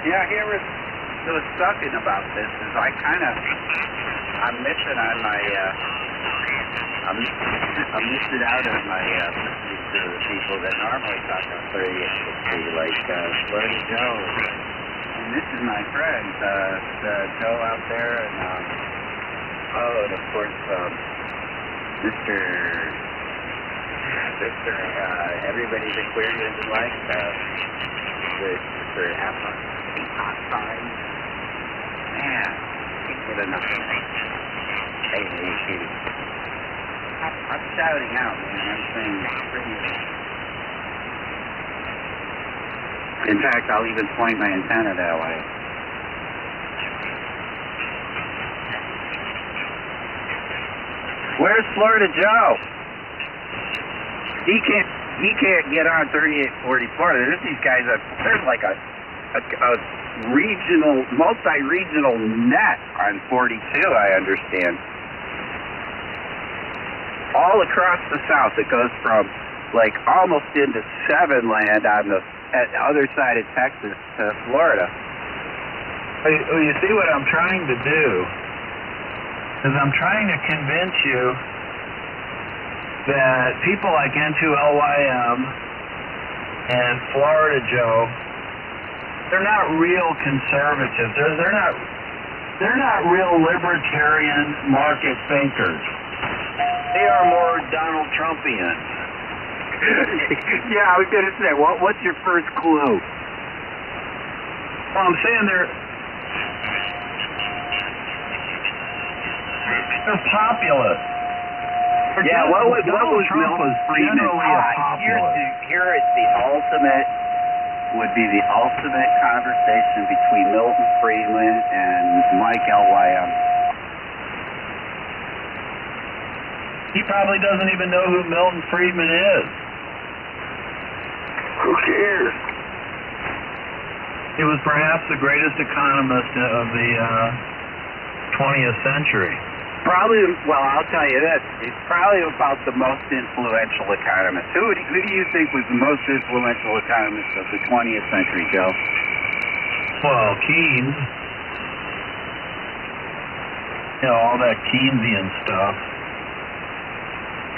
Yeah, here was something about this. Is I'm missing on my, I'm missing out on my listening to the people that normally talk on 3860, like Flirty Joe. And this is my friend, Joe out there, and and of course, Mr. Everybody's Aquarius in life, Mr. Hot Sign. Man, can't get enough of that. Hey, I'm shouting out, man. I'm saying pretty. In fact, I'll even point my antenna that way. Where's Florida Joe? He can't get on 3840 Florida. There's these guys there's like a regional, multi-regional net on 42, I understand. All across the South. It goes from like almost into Seven Land on the other side of Texas to Florida. You see what I'm trying to do is I'm trying to convince you that people like N2LYM and Florida Joe, they're not real conservatives. They're not real libertarian market thinkers. They are more Donald Trumpian. Yeah, I was going to say, what's your first clue? Well, I'm saying they're populist. Yeah, what was Milton Friedman? Here is the ultimate, would be the ultimate conversation between Milton Friedman and Mike LYM. He probably doesn't even know who Milton Friedman is. Who cares? He was perhaps the greatest economist of the 20th century. Probably, well, I'll tell you this. He's probably about the most influential economist. Who do you think was the most influential economist of the 20th century, Joe? Well, Keynes. You know, all that Keynesian stuff.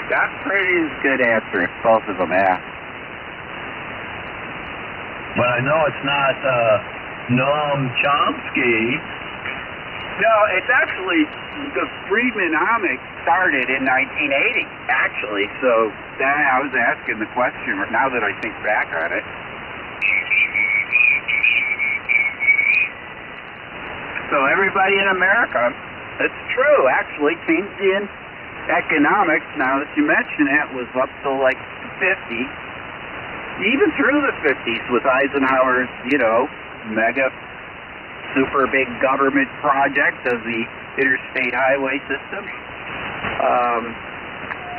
That's pretty good answer, both of them, yeah. But I know it's not Noam Chomsky. No, it's actually, the Friedmanomics started in 1980, actually, so I was asking the question, now that I think back on it. So everybody in America, it's true, actually, Keynesian economics, now that you mention it, was up till like the 50s, even through the 50s with Eisenhower's, mega super big government project of the interstate highway system.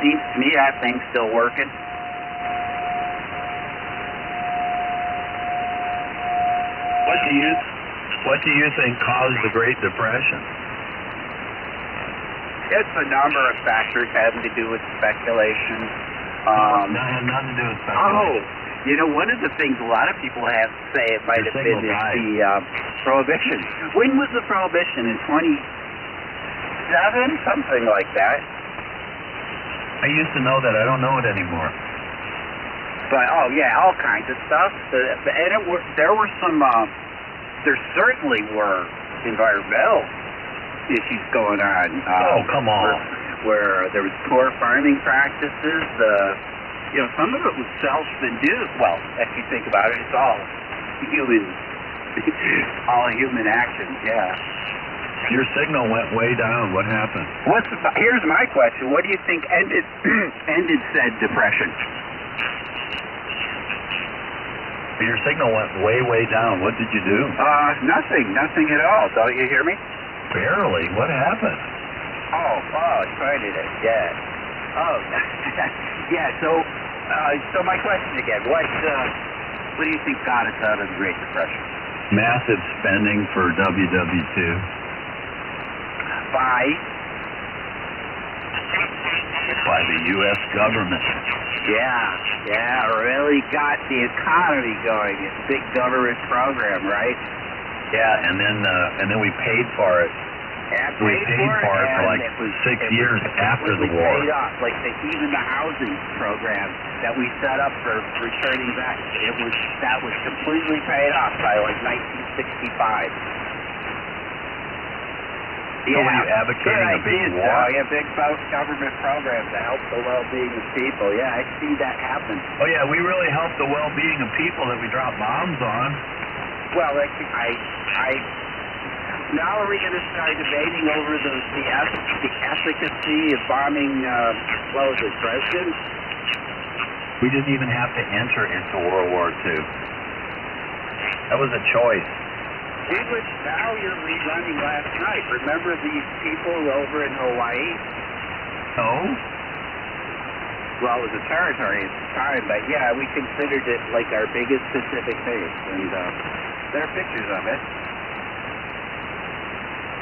Seems to me that thing's still working. What do you think caused the Great Depression? It's a number of factors having to do with speculation. That had nothing to do with speculation. One of the things a lot of people have to say it might have been the Prohibition. When was the Prohibition? In 27? Something like that. I used to know that. I don't know it anymore. But, all kinds of stuff. And there were some, there certainly were environmental issues going on. Come on. Where there was poor farming practices. Some of it was self-induced. Well, if you think about it, it's all human actions, yeah. Your signal went way down. What happened? Here's my question. What do you think ended said depression? Your signal went way, way down. What did you do? Nothing at all. Don't you hear me? Barely. What happened? It's finding it. Yeah. Yeah. So my question again. What do you think got us out of the Great Depression? Massive spending for WW2. By the U.S. government. Yeah, really got the economy going. It's a big government program, right? Yeah, and then we paid for it. And We paid for it for and like it was, 6 years after the completely war. Paid off. Like even the housing program that we set up for returning back, that was completely paid off by like 1965. So were you advocating a big war? Yeah, big government program to help the well-being of people. Yeah, I see that happen. Oh yeah, we really helped the well-being of people that we dropped bombs on. Well, now are we going to start debating over the efficacy of bombing, presidents? We didn't even have to enter into World War II. That was a choice. Now you're rerunning last night. Remember these people over in Hawaii? No? Well, it was a territory at the time, but yeah, we considered it like our biggest Pacific base, and there are pictures of it.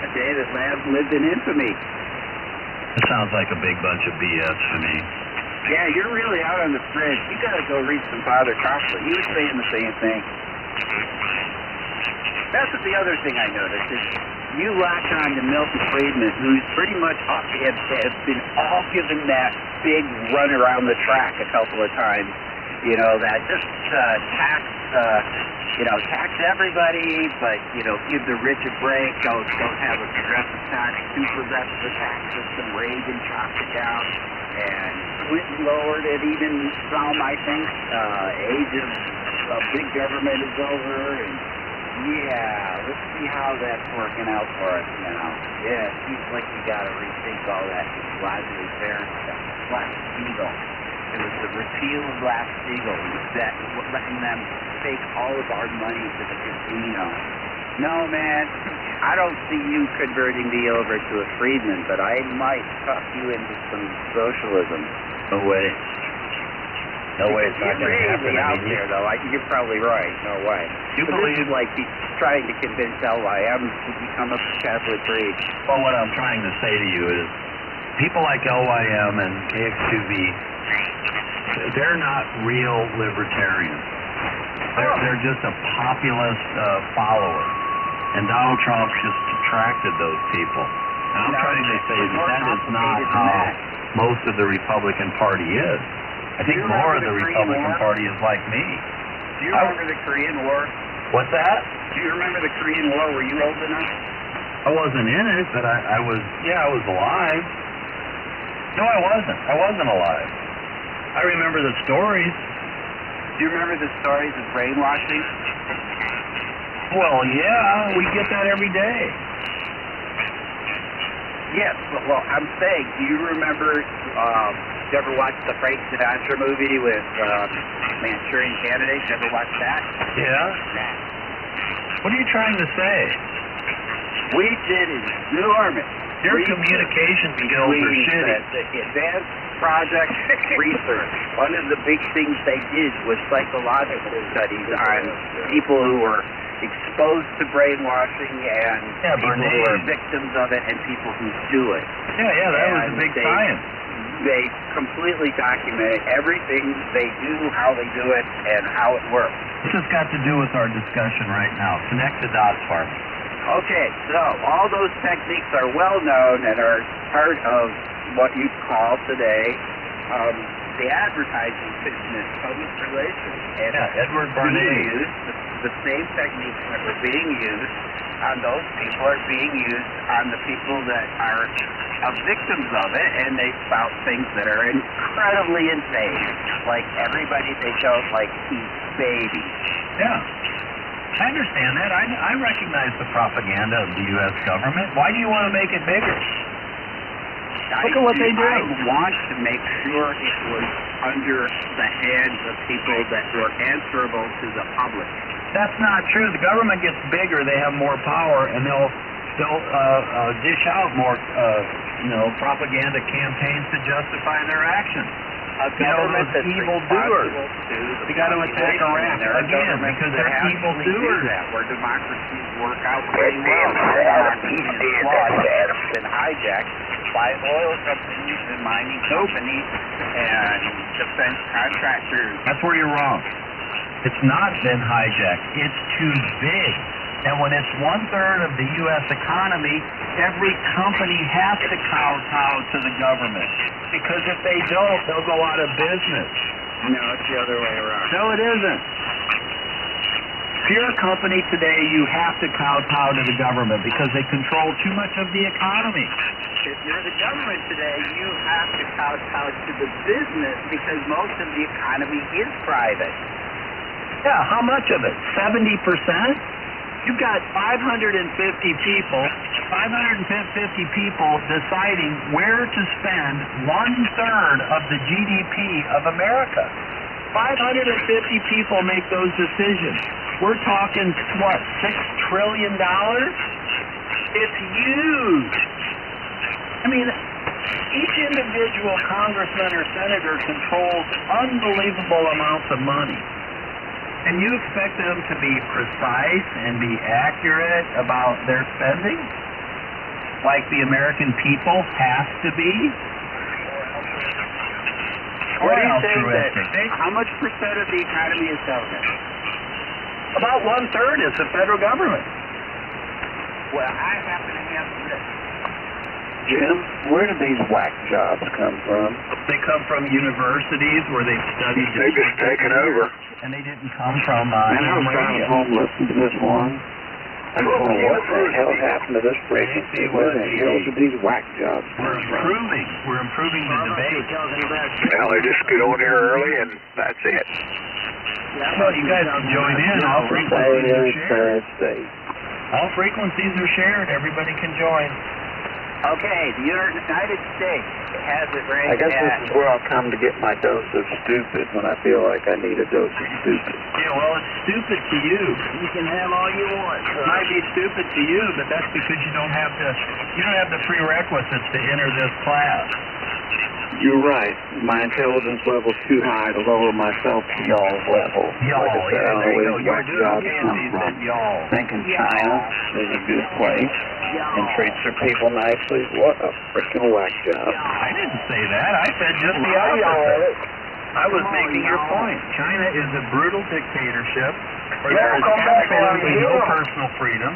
A day that lived in infamy. It sounds like a big bunch of BS to me. Yeah, you're really out on the fringe. You gotta go read some Father Coughlin. He was saying the same thing. That's the other thing I noticed is you latch on to Milton Friedman, who's pretty much has been all given that big run around the track a couple of times. You know, that just tax everybody, but give the rich a break. Don't have a progressive tax, too progressive tax system. Reagan chopped it down, and Clinton lowered it even some. I think age of big government is over, and yeah, let's see how that's working out for us. Yeah, it seems like we got to rethink all that laissez-faire stuff. Glass-Steagall. It was the repeal of Glass-Steagall that letting them take all of our money to the casino. No, man, I don't see you converting me over to a Friedman, but I might talk you into some socialism. No way. No way, it's not going to happen. Out there, though. You're probably right. No way. You believe like he's trying to convince LYM to become a Catholic priest. Well, what I'm trying to say to you is people like LYM and KX2B, they're not real libertarians. They're just a populist follower. And Donald Trump just attracted those people. And I'm trying to say that is not how most of the Republican Party is. I think more of the Republican Party is like me. Do you remember the Korean War? What's that? Do you remember the Korean War? Were you old enough? I wasn't in it, but I was alive. No, I wasn't. I wasn't alive. I remember the stories. Do you remember the stories of brainwashing? Well, yeah, we get that every day. Yes, well, I'm saying, do you remember, you ever watch the Frank Sinatra movie with Manchurian Candidate? You ever watch that? Yeah. What are you trying to say? We did enormous Your communication skills are shitty. The advanced project research. One of the big things they did was psychological studies on people who were exposed to brainwashing and people who are victims of it and people who do it. Yeah, that was a big science. They completely documented everything they do, how they do it, and how it works. This has got to do with our discussion right now. Connect the dots for me. Okay, so all those techniques are well known and are part of what you'd call today the advertising business, public relations. And Edward Bernays. The same techniques that were being used on those people are being used on the people that are victims of it, and they spout things that are incredibly insane. Like everybody they don't eat babies. Yeah. I understand that. I recognize the propaganda of the U.S. government. Why do you want to make it bigger? Look at what they do. I want to make sure it was under the hands of people that were answerable to the public. That's not true. The government gets bigger, they have more power, and they'll dish out more, propaganda campaigns to justify their actions. Those evildoers. You got to attack Iraq again because they're evildoers. Where democracies work out pretty well. Democracy is flawed. It's been hijacked by oil companies and mining companies and defense contractors. That's where you're wrong. It's not been hijacked. It's too big. And when it's 1/3 of the U.S. economy, every company has to kowtow to the government. Because if they don't, they'll go out of business. No, it's the other way around. No, it isn't. If you're a company today, you have to kowtow to the government because they control too much of the economy. If you're the government today, you have to kowtow to the business because most of the economy is private. Yeah, how much of it? 70%? You've got 550 people deciding where to spend 1/3 of the GDP of America. 550 people make those decisions. We're talking, what, $6 trillion? It's huge. I mean, each individual congressman or senator controls unbelievable amounts of money. And you expect them to be precise and be accurate about their spending? Like the American people have to be? What do you think that, how much percent of the economy is government? About 1/3 is the federal government. Well, I happen to have this. Jim, where do these whack jobs come from? They come from universities where they've studied. They just taken over. And they didn't come from And I was driving home listening to this one. I'm going, what the hell happened to this frequency? Where the hell did these whack jobs come from? We're improving the debate. Well, they just get on here early and that's it. Well, you guys can join in. All frequencies are shared. Thursday. All frequencies are shared. Everybody can join. Okay, the United States has it right I guess at... this is where I'll come to get my dose of stupid when I feel like I need a dose of stupid. Yeah, well, it's stupid to you. You can have all you want. It might be stupid to you, but that's because you don't have the prerequisites to enter this class. You're right. My intelligence level's too high to lower myself to y'all's level. Y'all, Like I said, yeah, there you go. always You were whack doing jobs okay come until you from. said y'all. Thinking China is a good place and treats their people nicely. What a freaking whack job. I didn't say that. I said just the opposite. I was making your point. China is a brutal dictatorship where there is absolutely no personal freedom,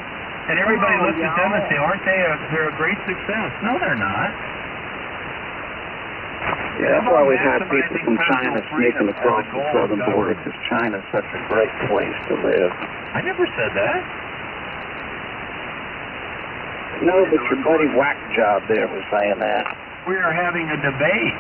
and everybody looks at them and say, aren't they they're a great success? No, they're not. Yeah, that's why we have people from China sneaking across the southern border, because China's such a great place to live. I never said that. No, but your buddy Whack Job there was saying that. We are having a debate.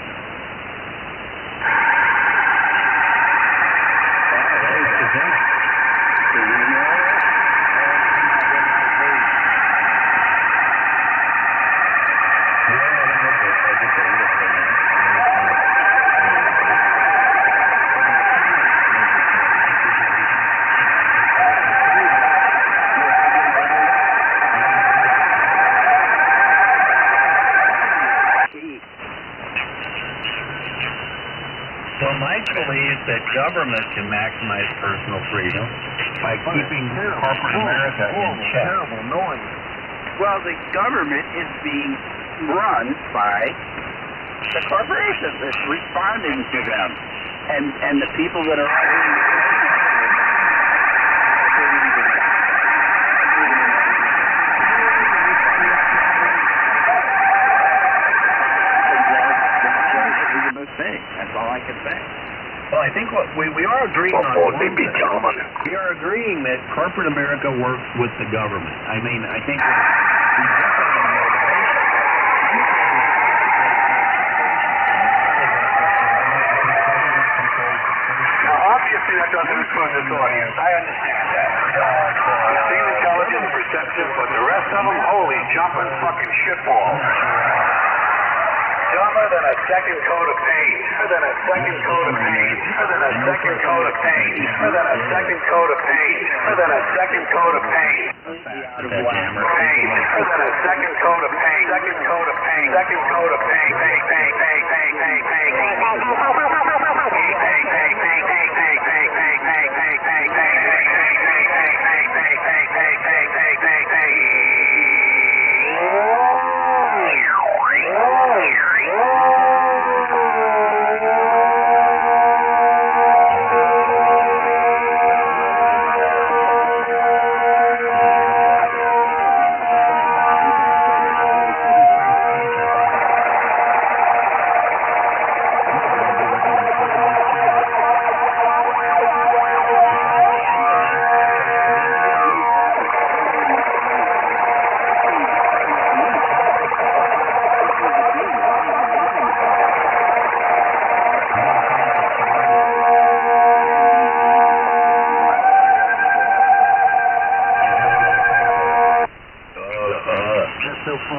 So Mike believes that government can maximize personal freedom by keeping corporate America in check. Well, the government is being run by the corporations. It's responding to them. And the people that are That's all I can say. Well, I think what we are agreeing on one thing. gentlemen. We are agreeing that corporate America works with the government. I mean, I think we differ in motivation. Now, obviously, that doesn't include this audience. I understand that. You seem intelligent and perceptive, but the rest of them, holy jumping fucking shitballs. Dumber than a second coat of paint. Dumber than a second coat of paint. Dumber than a second coat of paint. Dumber than a second coat of paint. Dumber than a second coat of paint. Paint. Dumber than a second coat of paint. Second coat of paint. Second coat of paint. Paint, paint, paint, paint, paint, paint, paint.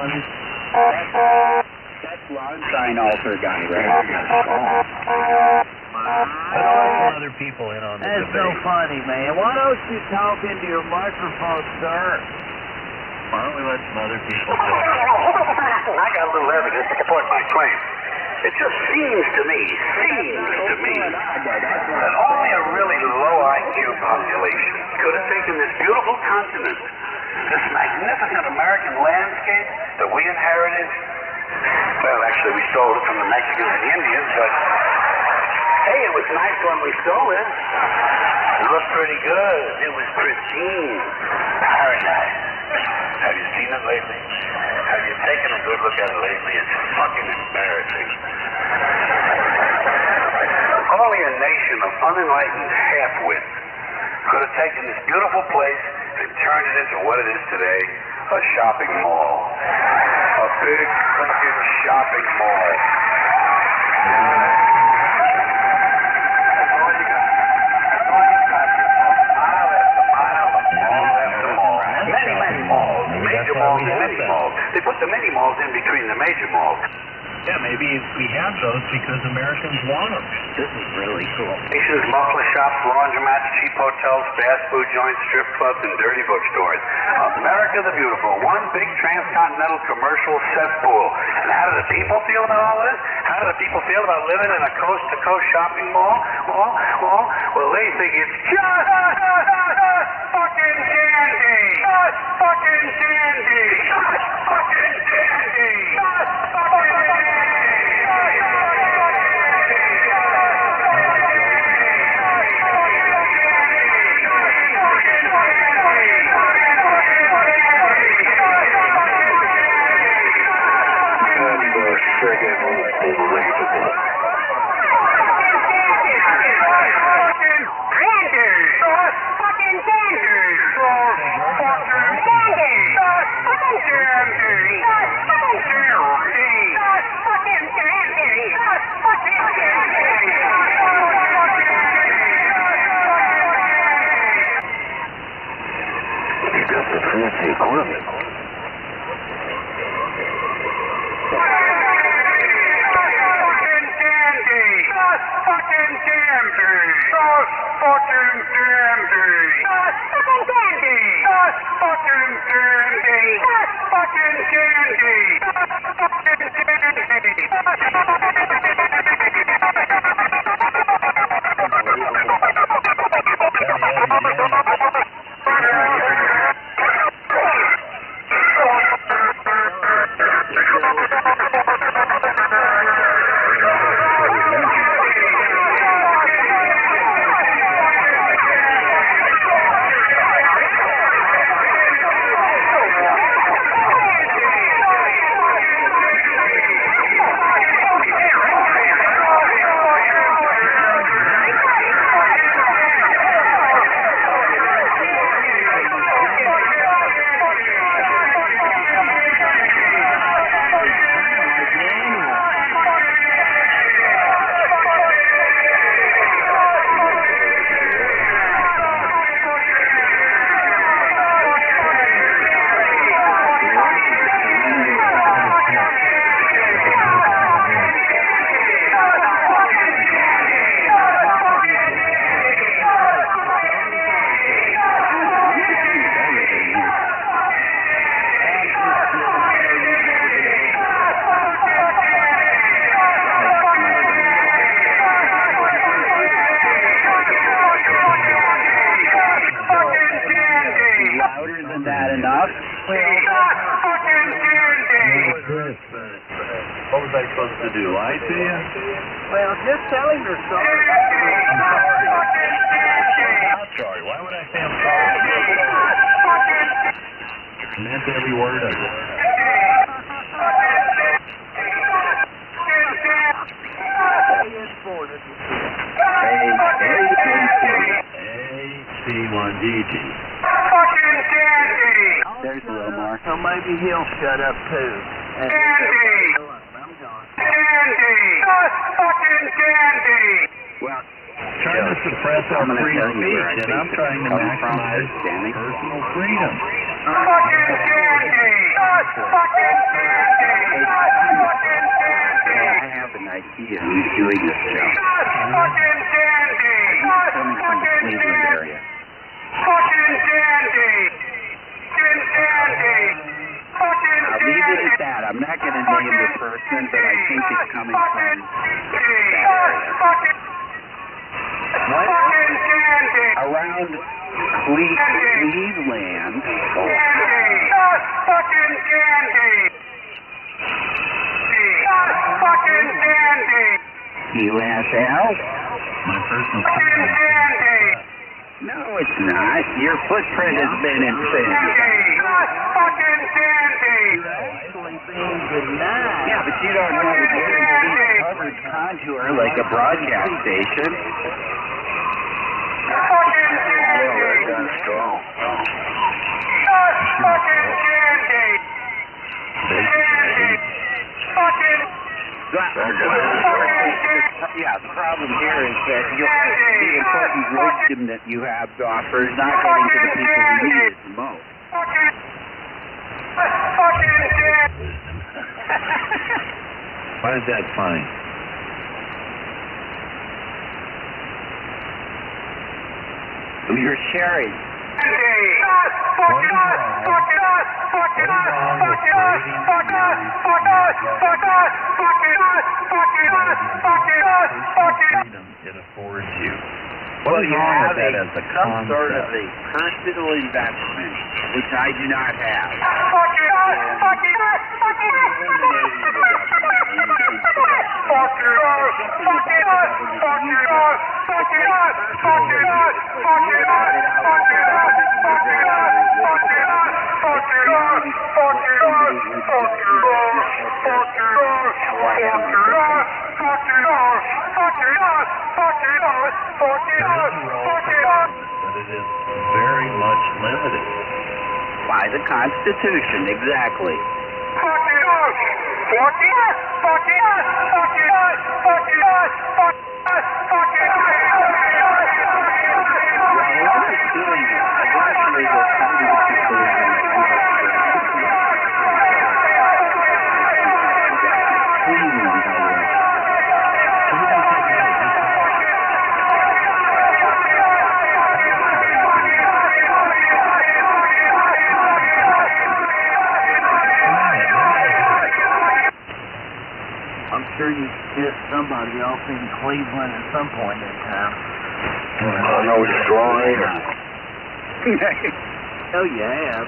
ones. That's lawn sign altar guy, right? Put some other people in on the That's debate. so funny, man. Why don't you talk into your microphone, sir? Why don't we let some other people join? I got a little evidence to support my claim. It just seems to me that only a really low IQ population could have taken this beautiful continent, this magnificent American landscape that we inherited. Well, actually, we stole it from the Mexicans and the Indians, but hey, it was nice when we stole it. It looked pretty good. It was pristine. Paradise. Have you seen it lately? Have you taken a good look at it lately? It's fucking embarrassing. Only a nation of unenlightened half-wits could have taken this beautiful place and turned it into what it is today, a shopping mall. A big fucking shopping mall. They put the mini malls in between the major malls. Yeah, maybe we have those because Americans want them. This is really cool. Stations, muffler shops, laundromats, cheap hotels, fast food joints, strip clubs, and dirty bookstores. America the Beautiful, one big transcontinental commercial cesspool. And how do the people feel about all this? How do the people feel about living in a coast-to-coast shopping mall? Well, they think it's just fucking dandy. Just fucking dandy. Just fucking dandy. Just fucking dandy. Fancy equipment. What was I supposed to do? Lie to you? Well, just tell him you're sorry. I'm sorry. I'm not sorry. Why would I say I'm sorry? I meant every word of it. AC1DT. There's a little more. So maybe he'll shut up too. And I'm gone. Well, Trying to suppress our free speech, and I'm trying to maximize personal freedom. Fucking dandy! Fucking dandy! Fucking dandy! I have an idea who's doing this show. Fucking dandy! He's coming from the Cleveland area. Fucking dandy! Fucking dandy! Fucking I'll leave it at that. I'm not going to name the person, but I think it's coming from that area. What? Fucking dandy! Around Cleveland. Fucking dandy! Fucking dandy! USL? My personal Fucking dandy! No, it's not. Your footprint has been infringed. Fucking dandy! Yeah, but you don't have a guaranteed covered contour like a broadcast station. Fucking dandy! Fucking dandy! Fucking Yeah, the problem here is that the important wisdom that you have to offer is not getting to the people who need it the most. fucking dandy! Why is that fine? You're sharing. Freedom it affords you. Well, you have that as a some sort of concept? a personal investment, which I do not have. But it is very much limited. By the Constitution, exactly. I'm sure you hit somebody else in Cleveland at some point in time. I know it's strong air. Oh, you have.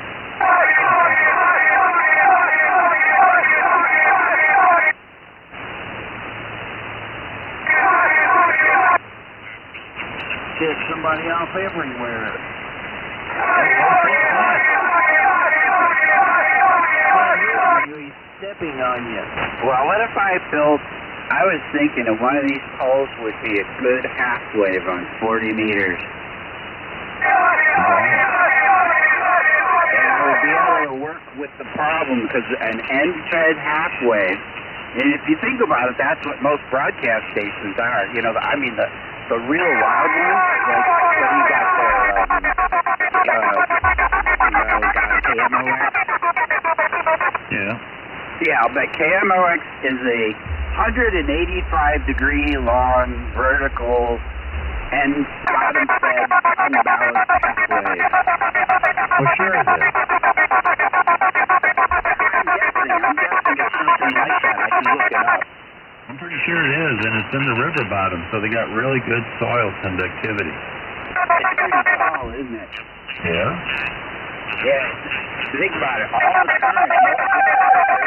Hit somebody off everywhere. He's stepping on you. Well, what if I built, I was thinking that one of these poles would be a good half wave on 40 meters. And I would be able to work with the problem because an end-fed half wave, and if you think about it, that's what most broadcast stations are. You know, the real loud ones, like what you got there, KMOX. Yeah. Yeah, but KMOX is a 185-degree long vertical and bottom-fed unbalanced wave. Well, sure it is. I'm guessing it's something like that. I can look it up. I'm pretty sure it is, and it's in the river bottom, so they got really good soil conductivity. It's pretty tall, isn't it? Yeah? Yeah. Think about it. All the time.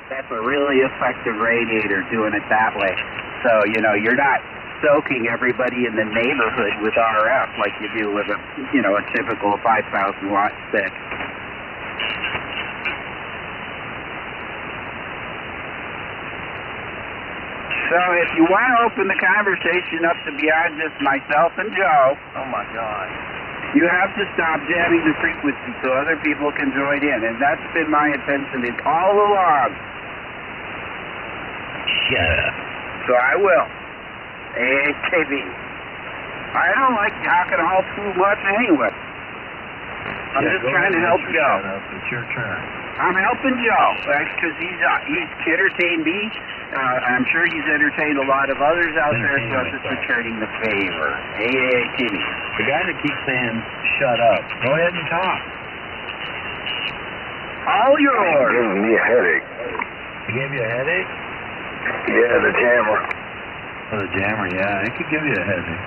That's a really effective radiator doing it that way. So, you know, you're not soaking everybody in the neighborhood with RF like you do with a typical 5,000 watt stick. So if you want to open the conversation up to beyond just myself and Joe, Oh, my God. you have to stop jamming the frequency so other people can join in. And that's been my intention all along. Yeah. So I will. AATV. I don't like talking all too much anyway. I'm just trying to help Joe. It's your turn. I'm helping Joe, because he's entertained me. I'm sure he's entertained a lot of others out there, so I'm just returning the favor. AATV. The guy that keeps saying, shut up, go ahead and talk. All yours. Giving me a headache. He gave you a headache? Yeah, the jammer. Oh, the jammer, yeah, it could give you a headache.